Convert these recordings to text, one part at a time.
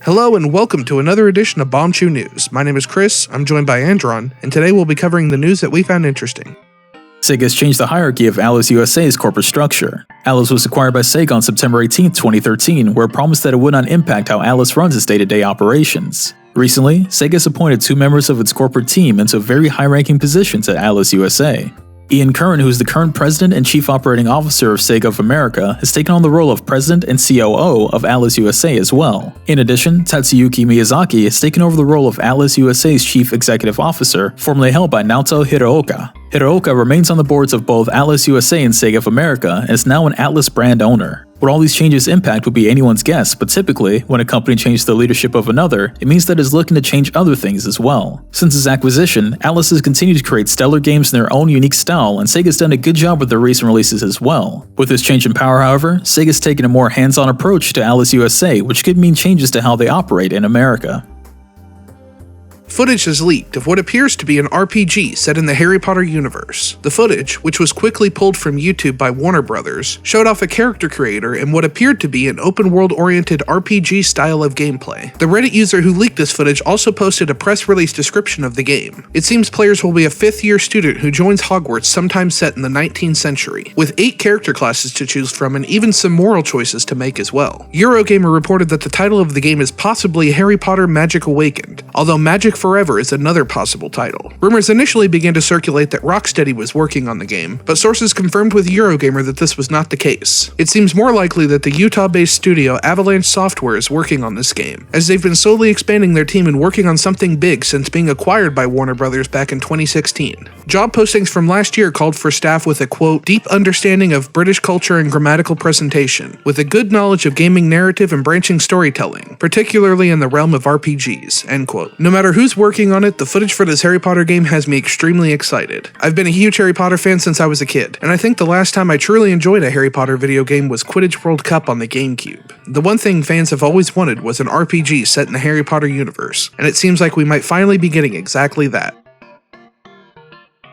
Hello and welcome to another edition of Bombchu News. My name is Chris, I'm joined by Andron, and today we'll be covering the news that we found interesting. Sega has changed the hierarchy of Atlus USA's corporate structure. Atlus was acquired by Sega on September 18, 2013, where it promised that it would not impact how Atlus runs its day-to-day operations. Recently, Sega has appointed two members of its corporate team into very high-ranking positions at Atlus USA. Ian Curran, who is the current president and chief operating officer of Sega of America, has taken on the role of president and COO of Atlus USA as well. In addition, Tatsuyuki Miyazaki has taken over the role of Atlus USA's chief executive officer, formerly held by Naoto Hiraoka. Hiraoka remains on the boards of both Atlus USA and Sega of America and is now an Atlus brand owner. What all these changes impact would be anyone's guess, but typically, when a company changes the leadership of another, it means that it's looking to change other things as well. Since its acquisition, Atlus has continued to create stellar games in their own unique style, and Sega's done a good job with their recent releases as well. With this change in power, however, Sega's taken a more hands-on approach to Atlus USA, which could mean changes to how they operate in America. Footage has leaked of what appears to be an RPG set in the Harry Potter universe. The footage, which was quickly pulled from YouTube by Warner Brothers, showed off a character creator in what appeared to be an open-world-oriented RPG style of gameplay. The Reddit user who leaked this footage also posted a press release description of the game. It seems players will be a fifth-year student who joins Hogwarts sometime set in the 19th century, with 8 character classes to choose from and even some moral choices to make as well. Eurogamer reported that the title of the game is possibly Harry Potter Magic Awakened, although Magic Forever is another possible title. Rumors initially began to circulate that Rocksteady was working on the game, but sources confirmed with Eurogamer that this was not the case. It seems more likely that the Utah-based studio Avalanche Software is working on this game, as they've been slowly expanding their team and working on something big since being acquired by Warner Brothers back in 2016. Job postings from last year called for staff with a, quote, deep understanding of British culture and grammatical presentation, with a good knowledge of gaming narrative and branching storytelling, particularly in the realm of RPGs, end quote. No matter who's working on it, the footage for this Harry Potter game has me extremely excited. I've been a huge Harry Potter fan since I was a kid, and I think the last time I truly enjoyed a Harry Potter video game was Quidditch World Cup on the GameCube. The one thing fans have always wanted was an RPG set in the Harry Potter universe, and it seems like we might finally be getting exactly that.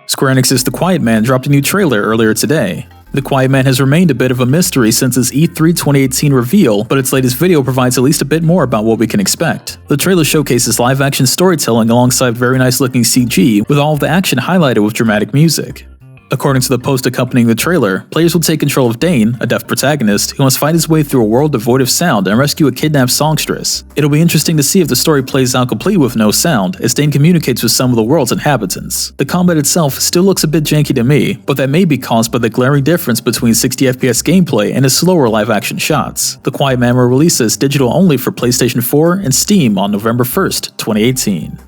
Square Enix's The Quiet Man dropped a new trailer earlier today. The Quiet Man has remained a bit of a mystery since its E3 2018 reveal, but its latest video provides at least a bit more about what we can expect. The trailer showcases live-action storytelling alongside very nice-looking CG, with all of the action highlighted with dramatic music. According to the post accompanying the trailer, players will take control of Dane, a deaf protagonist, who must fight his way through a world devoid of sound and rescue a kidnapped songstress. It'll be interesting to see if the story plays out complete with no sound, as Dane communicates with some of the world's inhabitants. The combat itself still looks a bit janky to me, but that may be caused by the glaring difference between 60 FPS gameplay and its slower live-action shots. The Quiet Man will release as digital only for PlayStation 4 and Steam on November 1st, 2018.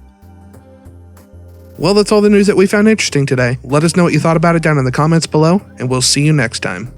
Well, that's all the news that we found interesting today. Let us know what you thought about it down in the comments below, and we'll see you next time.